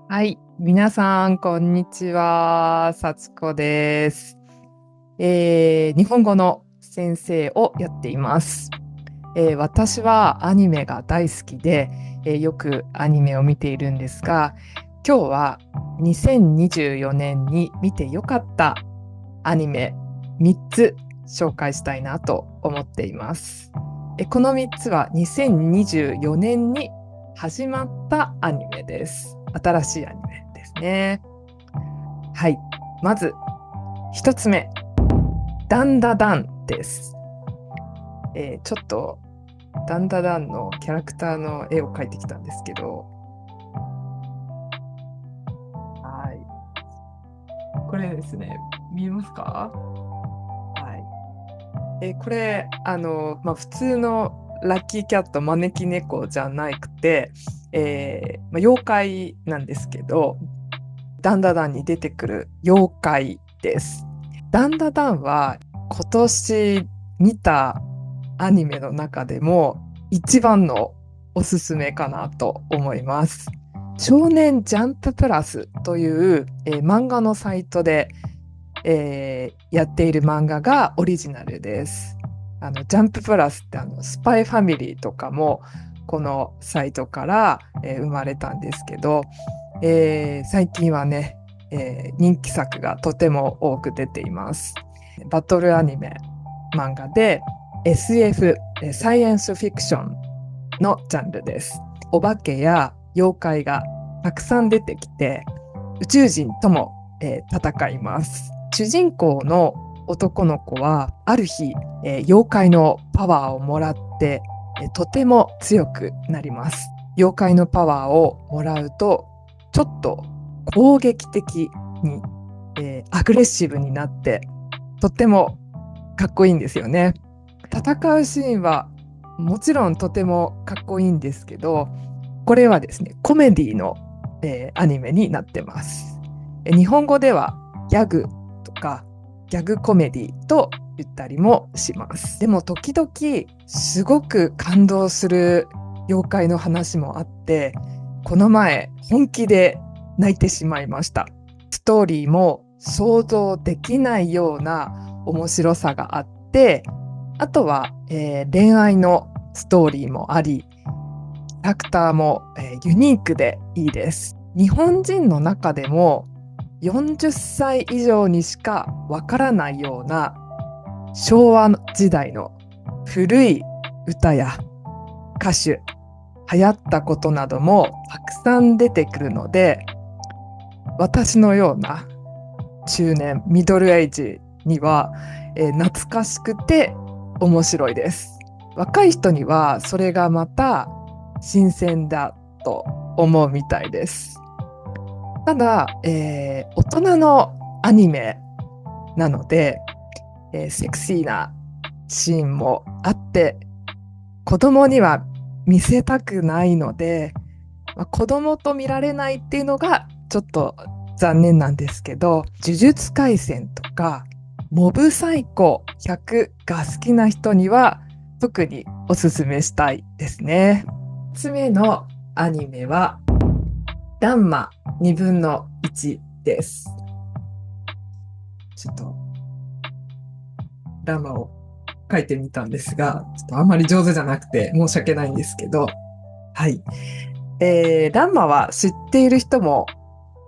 はい。皆さん、こんにちは。さつこです。日本語の先生をやっています。私はアニメが大好きで、よくアニメを見ているんですが、今日は2024年に見てよかったアニメ3つ紹介したいなと思っています。この3つは2024年に始まったアニメです。新しいアニメですね。はい。まず1つ目、ダンダダンです。ちょっとダンダダンのキャラクターの絵を描いてきたんですけど、はい。これですね、見えますか？はい。これ、普通のラッキーキャット、招き猫じゃなくて、妖怪なんですけど、ダンダダンに出てくる妖怪です。ダンダダンは今年見たアニメの中でも一番のおすすめかなと思います。少年ジャンププラスという、漫画のサイトで、やっている漫画がオリジナルです。ジャンププラスってスパイファミリーとかもこのサイトから、生まれたんですけど、最近はね、人気作がとても多く出ています。バトルアニメ漫画で SF、サイエンスフィクションのジャンルです。お化けや妖怪がたくさん出てきて、宇宙人とも、戦います。主人公の男の子はある日、妖怪のパワーをもらって、とても強くなります。妖怪のパワーをもらうとちょっと攻撃的に、アグレッシブになってとってもかっこいいんですよね。戦うシーンはもちろんとてもかっこいいんですけど、これはですね、コメディの、アニメになってます。日本語ではギャグとかギャグコメディと言ったりもします。でも時々すごく感動する妖怪の話もあって、この前本気で泣いてしまいました。ストーリーも想像できないような面白さがあって、あとは、恋愛のストーリーもあり、キャラクターも、ユニークでいいです。日本人の中でも40歳以上にしかわからないような昭和時代の古い歌や歌手、流行ったことなどもたくさん出てくるので、私のような中年、ミドルエイジには、懐かしくて面白いです。若い人にはそれがまた新鮮だと思うみたいです。ただ、大人のアニメなので、セクシーなシーンもあって、子供には見せたくないので、子供と見られないっていうのがちょっと残念なんですけど、呪術廻戦とかモブサイコ100が好きな人には特におすすめしたいですね。3つ目のアニメはランマ2分の1です。ちょっとランマを書いてみたんですが、ちょっとあんまり上手じゃなくて申し訳ないんですけど、はい。ランマは知っている人も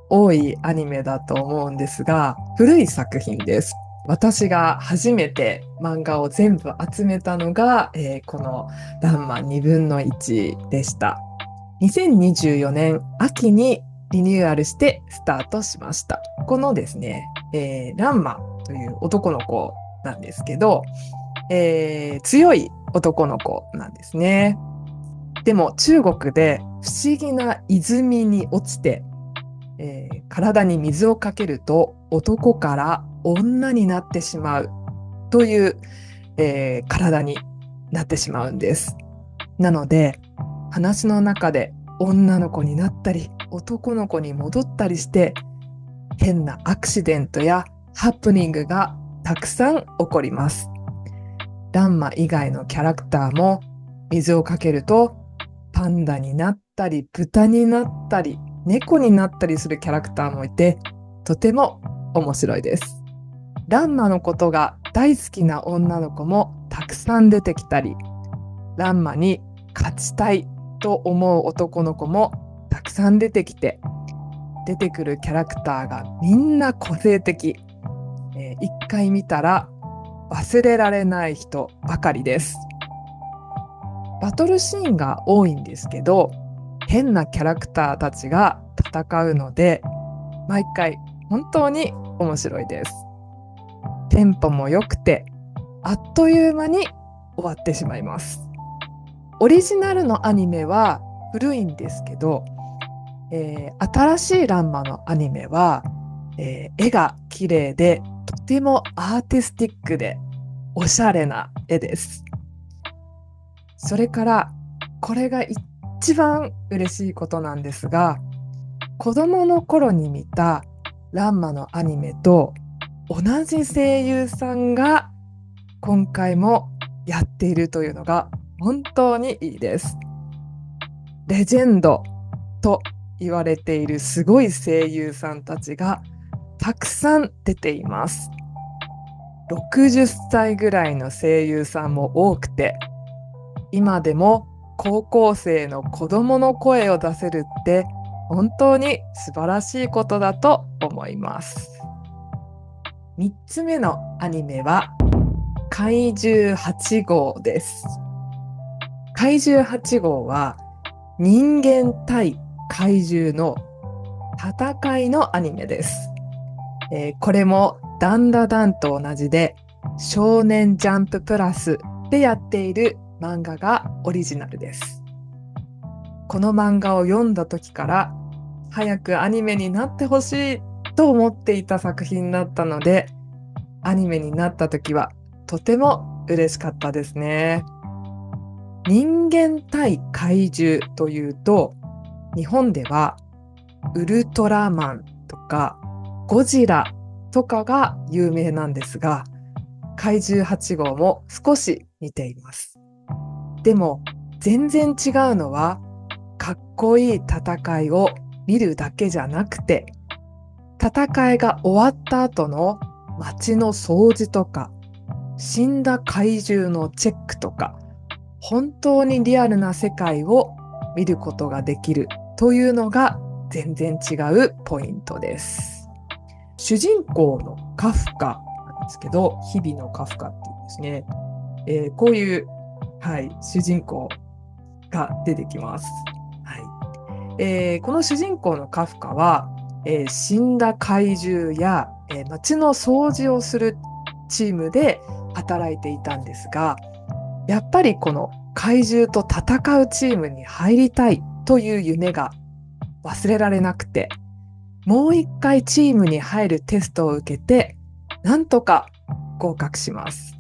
多いアニメだと思うんですが、古い作品です。私が初めて漫画を全部集めたのが、このランマ2分の1でした。2024年秋にリニューアルしてスタートしました。このですね、ランマという男の子なんですけど、強い男の子なんですね。でも中国で不思議な泉に落ちて、体に水をかけると男から女になってしまうという、体になってしまうんです。なので話の中で女の子になったり男の子に戻ったりして変なアクシデントやハプニングがたくさん起こります。ランマ以外のキャラクターも水をかけるとパンダになったり豚になったり猫になったりするキャラクターもいて、とても面白いです。ランマのことが大好きな女の子もたくさん出てきたり、ランマに勝ちたいと思う男の子もたくさん出てきて、出てくるキャラクターがみんな個性的。一回見たら忘れられない人ばかりです。バトルシーンが多いんですけど、変なキャラクターたちが戦うので、毎回本当に面白いです。テンポも良くて、あっという間に終わってしまいます。オリジナルのアニメは古いんですけど、新しいランマのアニメは、絵が綺麗で、とてもアーティスティックでおしゃれな絵です。それからこれが一番嬉しいことなんですが、子供の頃に見たランマのアニメと同じ声優さんが今回もやっているというのが本当にいいです。レジェンドと言われているすごい声優さんたちがたくさん出ています。60歳ぐらいの声優さんも多くて、今でも高校生の子供の声を出せるって本当に素晴らしいことだと思います。3つ目のアニメは怪獣8号です。怪獣8号は人間対怪獣の戦いのアニメです。これもダンダダンと同じで少年ジャンププラスでやっている漫画がオリジナルです。この漫画を読んだ時から早くアニメになってほしいと思っていた作品だったので、アニメになった時はとても嬉しかったですね。人間対怪獣というと、日本ではウルトラマンとかゴジラとかが有名なんですが、怪獣8号も少し似ています。でも全然違うのは、かっこいい戦いを見るだけじゃなくて、戦いが終わった後の街の掃除とか、死んだ怪獣のチェックとか、本当にリアルな世界を見ることができるというのが全然違うポイントです。主人公のカフカなんですけど、日々のカフカっていうんですね。こういう、主人公が出てきます。この主人公のカフカは、死んだ怪獣や、街の掃除をするチームで働いていたんですが、やっぱりこの怪獣と戦うチームに入りたいという夢が忘れられなくて、もう一回チームに入るテストを受けて、なんとか合格します。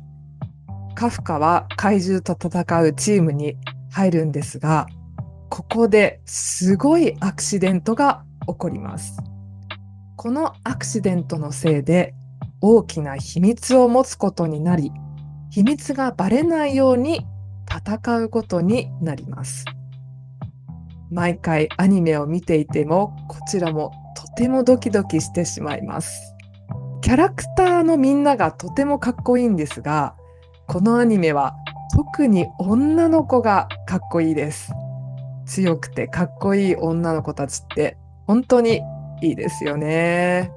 カフカは怪獣と戦うチームに入るんですが、ここですごいアクシデントが起こります。このアクシデントのせいで大きな秘密を持つことになり、秘密がバレないように戦うことになります。毎回アニメを見ていても、こちらもとてもドキドキしてしまいます。キャラクターのみんながとてもかっこいいんですが、このアニメは特に女の子がかっこいいです。強くてかっこいい女の子たちって本当にいいですよね。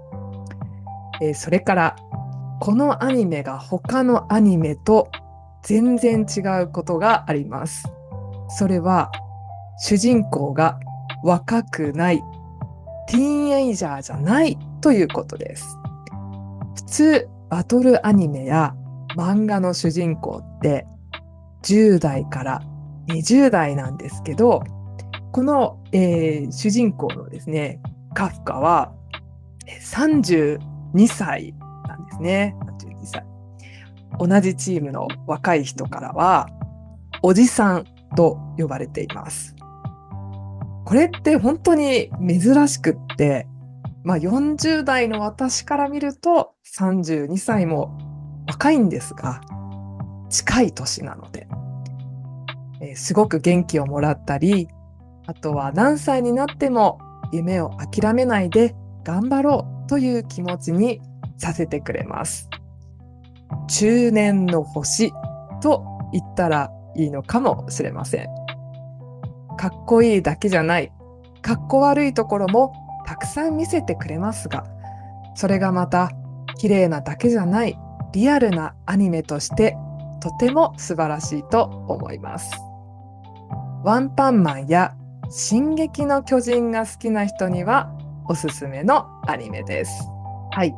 それからこのアニメが他のアニメと全然違うことがあります。それは主人公が若くない、ティーンエイジャーじゃないということです。普通バトルアニメや漫画の主人公って10代から20代なんですけど、この、主人公のですね、カフカは32歳なんですね。32歳。同じチームの若い人からはおじさんと呼ばれています。これって本当に珍しくって、40代の私から見ると32歳も若いんですが、近い年なので、すごく元気をもらったり、あとは何歳になっても夢を諦めないで頑張ろうという気持ちにさせてくれます。中年の星と言ったらいいのかもしれません。かっこいいだけじゃない、かっこ悪いところもたくさん見せてくれますが、それがまた綺麗なだけじゃないリアルなアニメとしてとても素晴らしいと思います。ワンパンマンや進撃の巨人が好きな人にはおすすめのアニメです。はい。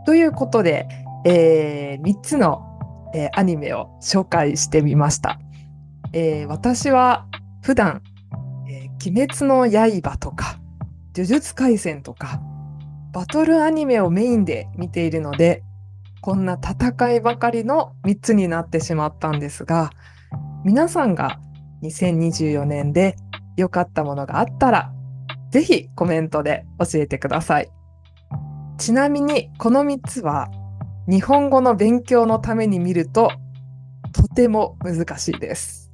ということで、3つの、アニメを紹介してみました。私は普段、鬼滅の刃とか呪術廻戦とかバトルアニメをメインで見ているので、こんな戦いばかりの3つになってしまったんですが、皆さんが2024年で良かったものがあったら、ぜひコメントで教えてください。ちなみにこの3つは日本語の勉強のために見るととても難しいです。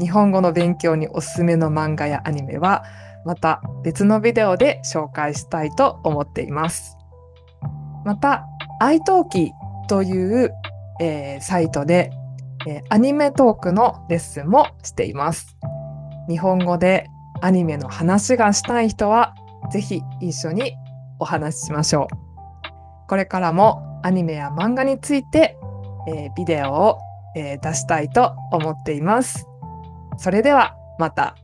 日本語の勉強におすすめの漫画やアニメはまた別のビデオで紹介したいと思っています。また、iTalki という、サイトで、アニメトークのレッスンもしています。日本語でアニメの話がしたい人はぜひ一緒にお話ししましょう。これからもアニメや漫画について、ビデオを、出したいと思っています。それではまた。